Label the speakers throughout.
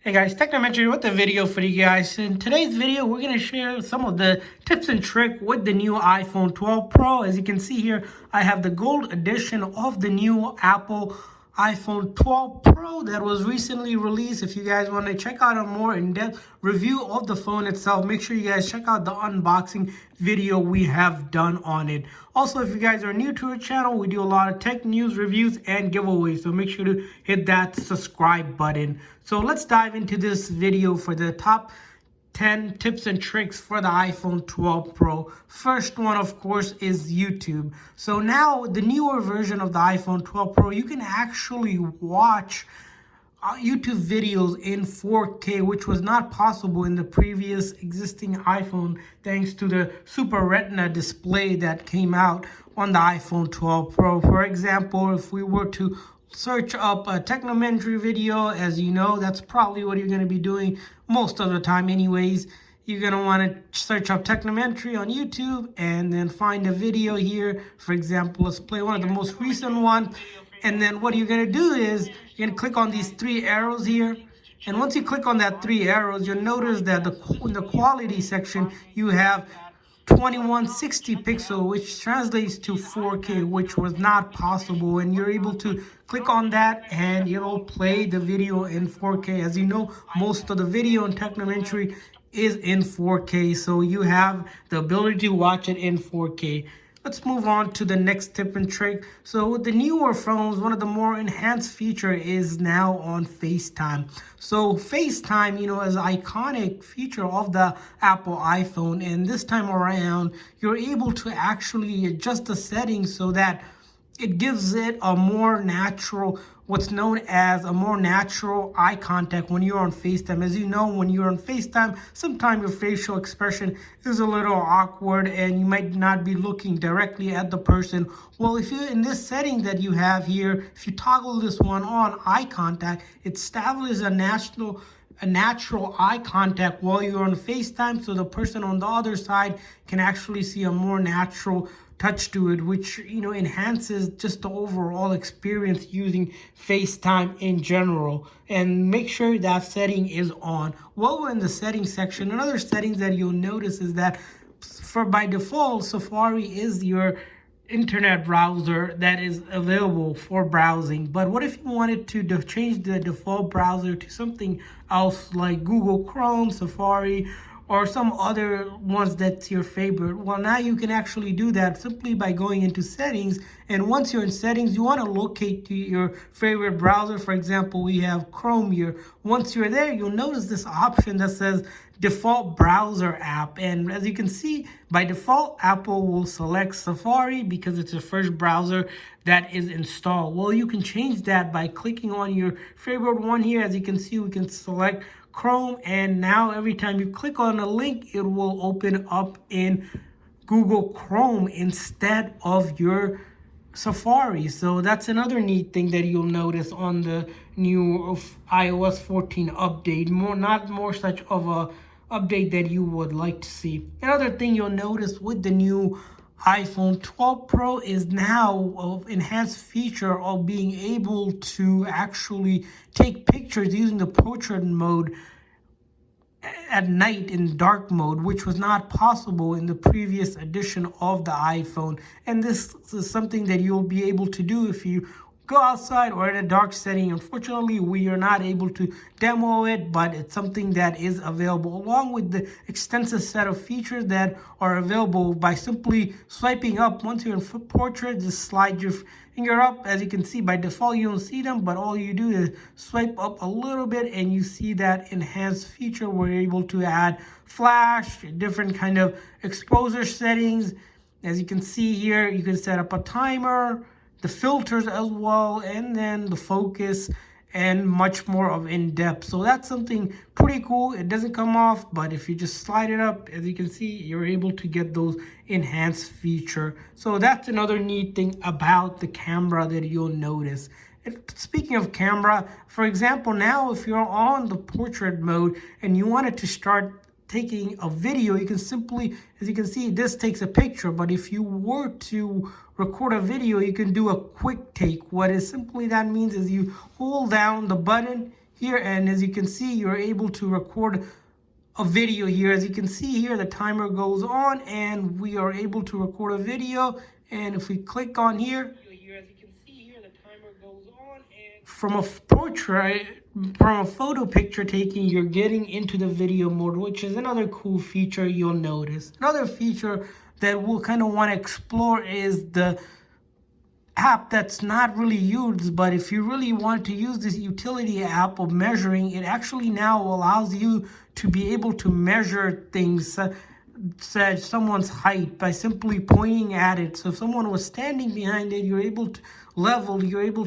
Speaker 1: Hey guys, Technomentary with a video for you guys. In today's video, we're going to share some of the tips and tricks with the new iPhone 12 Pro. As you can see here, I have the gold edition of the new Apple iPhone 12 Pro that was recently released. If you guys want to check out a more in-depth review of the phone itself, make sure you guys check out the unboxing video we have done on it. Also, if you guys are new to our channel, we do a lot of tech news, reviews, and giveaways. So make sure to hit that subscribe button. So let's dive into this video for the top 10 tips and tricks for the iPhone 12 Pro. First one, of course, is YouTube. So now the newer version of the iPhone 12 Pro, you can actually watch YouTube videos in 4K, which was not possible in the previous existing iPhone, thanks to the Super Retina display that came out on the iPhone 12 Pro. For example, if we were to search up a Technomentary video, as you know, that's probably what you're going to be doing most of the time anyways. You're going to want to search up Technomentary on YouTube and then find a video here. For example, let's play one of the most recent ones. And then what you're going to do is you're going to click on these three arrows here. And once you click on that three arrows, you'll notice that in the quality section, you have 2160 pixel, which translates to 4K, which was not possible. And you're able to click on that and it'll play the video in 4K. As you know, most of the video in Technomentary is in 4K, so you have the ability to watch it in 4K. Let's move on to the next tip and trick. So with the newer phones, one of the more enhanced feature is now on FaceTime. So FaceTime, is an iconic feature of the Apple iPhone. And this time around, you're able to actually adjust the settings so that it gives it a more natural, what's known as a more natural eye contact when you're on FaceTime. As you know, when you're on FaceTime, sometimes your facial expression is a little awkward and you might not be looking directly at the person. Well, if you're in this setting that you have here, if you toggle this one on, eye contact, it establishes a natural eye contact while you're on FaceTime, so the person on the other side can actually see a more natural touch to it, which enhances just the overall experience using FaceTime in general. And make sure that setting is on. While we're in the settings section, another setting that you'll notice is that by default, Safari is your internet browser that is available for browsing. But what if you wanted to change the default browser to something else like Google Chrome, Safari, or some other ones that's your favorite? Well, now you can actually do that simply by going into settings. And once you're in settings, you want to locate to your favorite browser. For example, we have Chrome here. Once you're there, you'll notice this option that says default browser app. And as you can see, by default, Apple will select Safari because it's the first browser that is installed. Well, you can change that by clicking on your favorite one here. As you can see, we can select Chrome, and now every time you click on a link, it will open up in Google Chrome instead of your Safari. So that's another neat thing that you'll notice on the new iOS 14 update. Not more such of a update that you would like to see. Another thing you'll notice with the new iPhone 12 Pro is now an enhanced feature of being able to actually take pictures using the portrait mode at night in dark mode, which was not possible in the previous edition of the iPhone. And this is something that you'll be able to do if you go outside or in a dark setting. Unfortunately, we are not able to demo it, but it's something that is available along with the extensive set of features that are available by simply swiping up. Once you're in portrait, just slide your finger up. As you can see, by default, you don't see them, but all you do is swipe up a little bit and you see that enhanced feature where you're able to add flash, different kind of exposure settings. As you can see here, you can set up a timer, the filters as well, and then the focus, and much more of in-depth. So that's something pretty cool. It doesn't come off, but if you just slide it up, as you can see, you're able to get those enhanced feature. So that's another neat thing about the camera that you'll notice. And speaking of camera, for example, now if you're on the portrait mode and you wanted to start taking a video, you can simply, as you can see, this takes a picture, but if you were to record a video, you can do a quick take. What is simply that means is you hold down the button here, and as you can see, you're able to record a video here. As you can see here, the timer goes on and we are able to record a video. And if we click on here, as you can see here, the timer goes on, and from a portrait, from a photo picture taking, you're getting into the video mode, which is another cool feature you'll notice. Another feature that we'll kind of want to explore is the app that's not really used, but if you really want to use this utility app of measuring, it actually now allows you to be able to measure things, such someone's height, by simply pointing at it. So if someone was standing behind it, you're able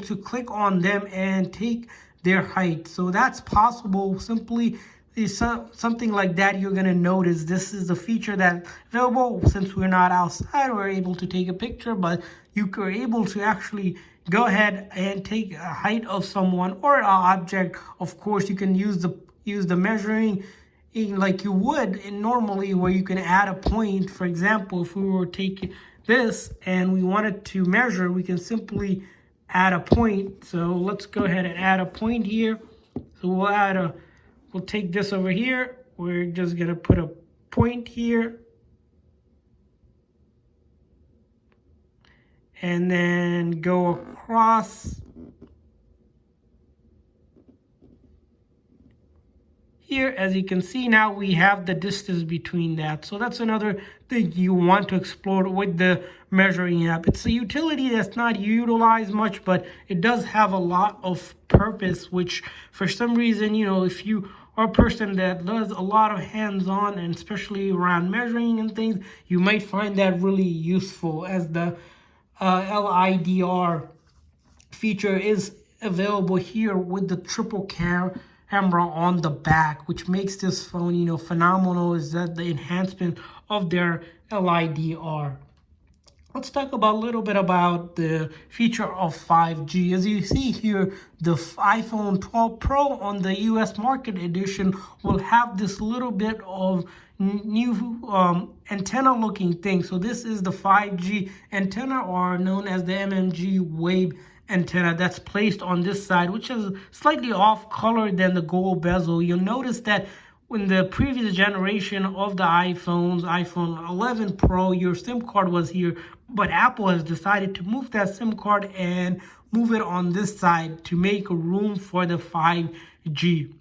Speaker 1: to click on them and take their height. So that's possible. Simply is something like that you're going to notice. This is a feature that's available. Since we're not outside, we're able to take a picture, but you are able to actually go ahead and take a height of someone or an object. Of course, you can use the measuring like you would in normally, where you can add a point. For example, if we were taking this and we wanted to measure, we can simply add a point. So let's go ahead and add a point here. So we'll take this over here. We're just gonna put a point here. And then go across here. As you can see, now we have the distance between that. So that's another thing you want to explore with the measuring app. It's a utility that's not utilized much, but it does have a lot of purpose, which for some reason, if you are a person that does a lot of hands-on, and especially around measuring and things, you might find that really useful, as the LIDR feature is available here with the triple camera on the back, which makes this phone, phenomenal. Is that the enhancement of their LIDR. Let's talk a little bit about the feature of 5G. As you see here, the iPhone 12 Pro on the US market edition will have this little bit of new antenna looking thing. So this is the 5G antenna, or known as the MMG wave antenna, that's placed on this side, which is slightly off color than the gold bezel. You'll notice that in the previous generation of the iPhones, iPhone 11 Pro, your SIM card was here, but Apple has decided to move that SIM card and move it on this side to make room for the 5G.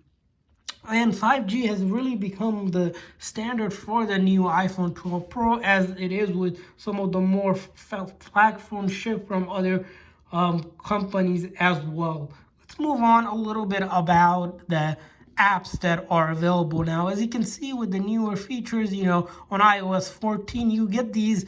Speaker 1: And 5G has really become the standard for the new iPhone 12 Pro, as it is with some of the more flagship shipped from other companies as well. Let's move on a little bit about the apps that are available now. As you can see with the newer features, on iOS 14, you get these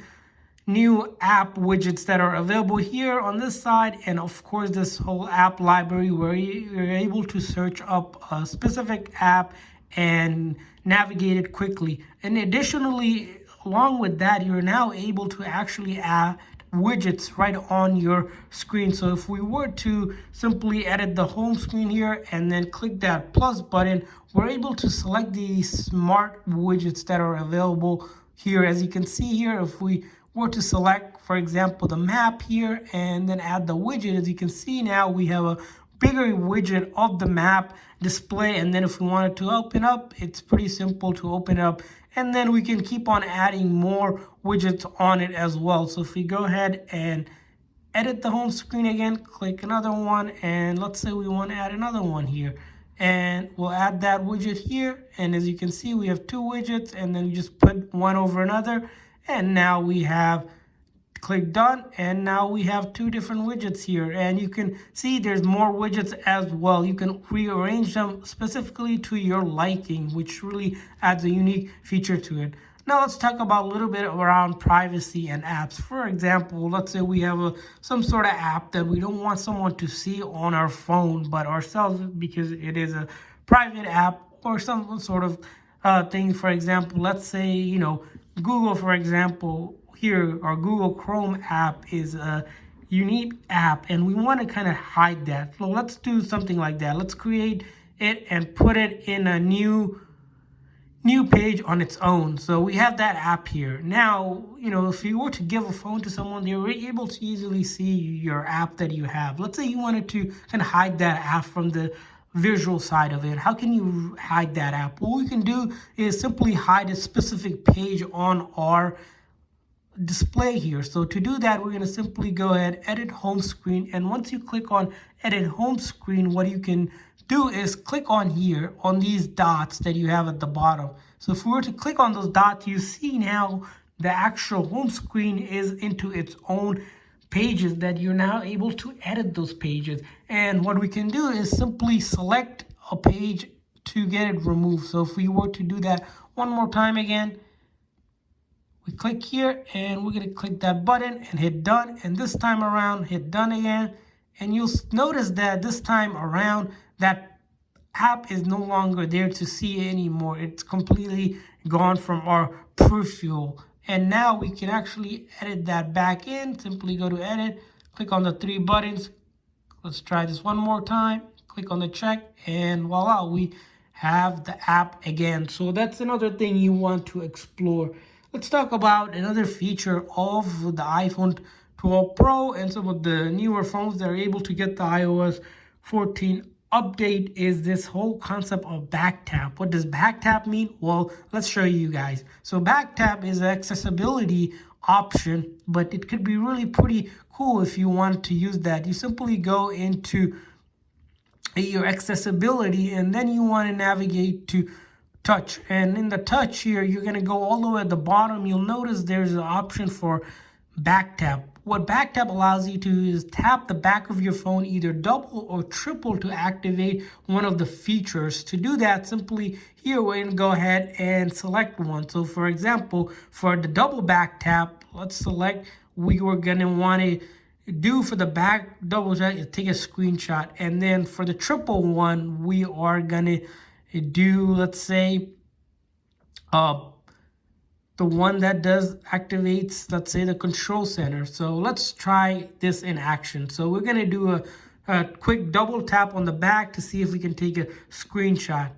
Speaker 1: new app widgets that are available here on this side, and of course this whole app library where you're able to search up a specific app and navigate it quickly. And additionally, along with that, you're now able to actually add widgets right on your screen. So if we were to simply edit the home screen here and then click that plus button, we're able to select the smart widgets that are available here. As you can see here, if we were to select, for example, the map here and then add the widget, as you can see now we have a bigger widget of the map display. And then if we wanted to open up, it's pretty simple to open up, and then we can keep on adding more widgets on it as well. So if we go ahead and edit the home screen again, click another one, and let's say we want to add another one here, and we'll add that widget here. And as you can see, we have two widgets, and then we just put one over another, and now we have click done, and now we have two different widgets here. And you can see there's more widgets as well. You can rearrange them specifically to your liking, which really adds a unique feature to it. Now let's talk about a little bit around privacy and apps. For example, let's say we have some sort of app that we don't want someone to see on our phone but ourselves, because it is a private app or some sort of thing. For example, let's say Google, for example, here our Google Chrome app is a unique app, and we want to kind of hide that. So let's do something like that. Let's create it and put it in a new page on its own. So we have that app here. Now, if you were to give a phone to someone, they're able to easily see your app that you have. Let's say you wanted to kind of hide that app from the visual side of it. How can you hide that app? What we can do is simply hide a specific page on our display here. So to do that, we're going to simply go ahead, edit home screen. And once you click on edit home screen, what you can do is click on here on these dots that you have at the bottom. So if we were to click on those dots, you see now the actual home screen is into its own pages that you're now able to edit those pages. And what we can do is simply select a page to get it removed. So if we were to do that one more time again, we click here and we're going to click that button and hit done. And this time around, hit done again. And you'll notice that this time around, that app is no longer there to see anymore. It's completely gone from our peripheral. And now we can actually edit that back in. Simply go to edit, click on the three buttons. Let's try this one more time. Click on the check and voila, we have the app again. So that's another thing you want to explore. Let's talk about another feature of the iPhone 12 Pro and some of the newer phones that are able to get the iOS 14 update is this whole concept of back tap. What does back tap mean? Well, let's show you guys. So back tap is an accessibility option, but it could be really pretty cool if you want to use that. You simply go into your accessibility and then you want to navigate to touch, and in the touch here you're going to go all the way at the bottom. You'll notice there's an option for back tap. What back tap allows you to do is tap the back of your phone either double or triple to activate one of the features. To do that, simply here we're going to go ahead and select one. So for example, for the double back tap, let's select, we were going to want to do for the back double tap is take a screenshot, and then for the triple one we are going to do, let's say, the one that activates, let's say, the control center. So let's try this in action. So we're going to do a quick double tap on the back to see if we can take a screenshot.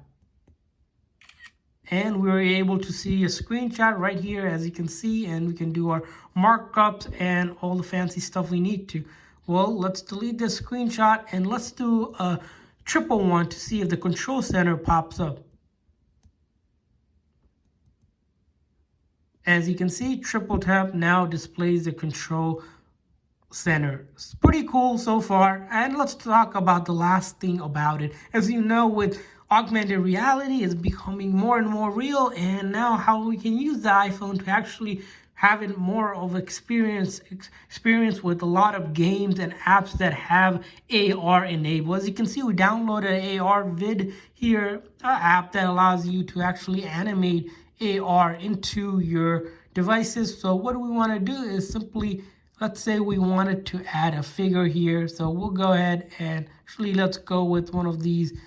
Speaker 1: And we were able to see a screenshot right here, as you can see, and we can do our markups and all the fancy stuff we need to. Well, let's delete this screenshot and let's do a triple one to see if the control center pops up. As you can see, triple tap now displays the control center. It's pretty cool so far. And let's talk about the last thing about it. As you know, with augmented reality is becoming more and more real, and now how we can use the iPhone to actually have it more of experience with a lot of games and apps that have AR enabled. As you can see, we downloaded an AR vid here, app that allows you to actually animate AR into your devices. So what we want to do is simply, let's say we wanted to add a figure here. So we'll go ahead and actually let's go with one of these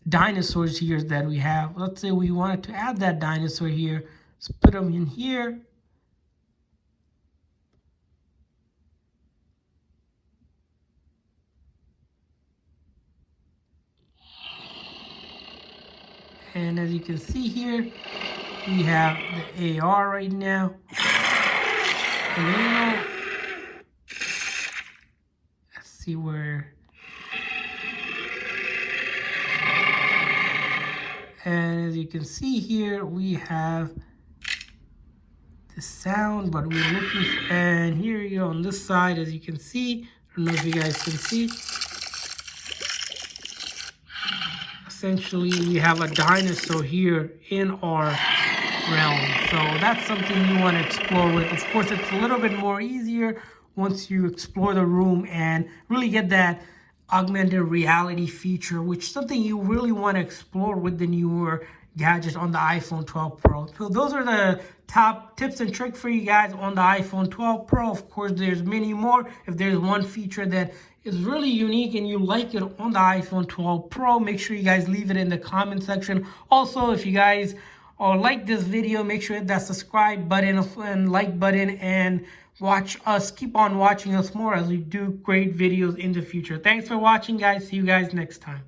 Speaker 1: dinosaurs here that we have. Let's say we wanted to add that dinosaur here. Let's put them in here. And as you can see here, we have the AR right now. And let's see where. And as you can see here, we have the sound, but we're looking for, and here you go on this side, as you can see. I don't know if you guys can see. Essentially, we have a dinosaur here in our realm. So that's something you want to explore with. Of course, it's a little bit more easier once you explore the room and really get that augmented reality feature, which is something you really want to explore with the newer gadgets on the iPhone 12 Pro. So those are the top tips and tricks for you guys on the iPhone 12 Pro. Of course, there's many more. If there's one feature that is really unique and you like it on the iPhone 12 Pro, make sure you guys leave it in the comment section. Also, if you guys like this video, make sure to hit that subscribe button and like button and keep on watching us more as we do great videos in the future. Thanks for watching, guys. See you guys next time.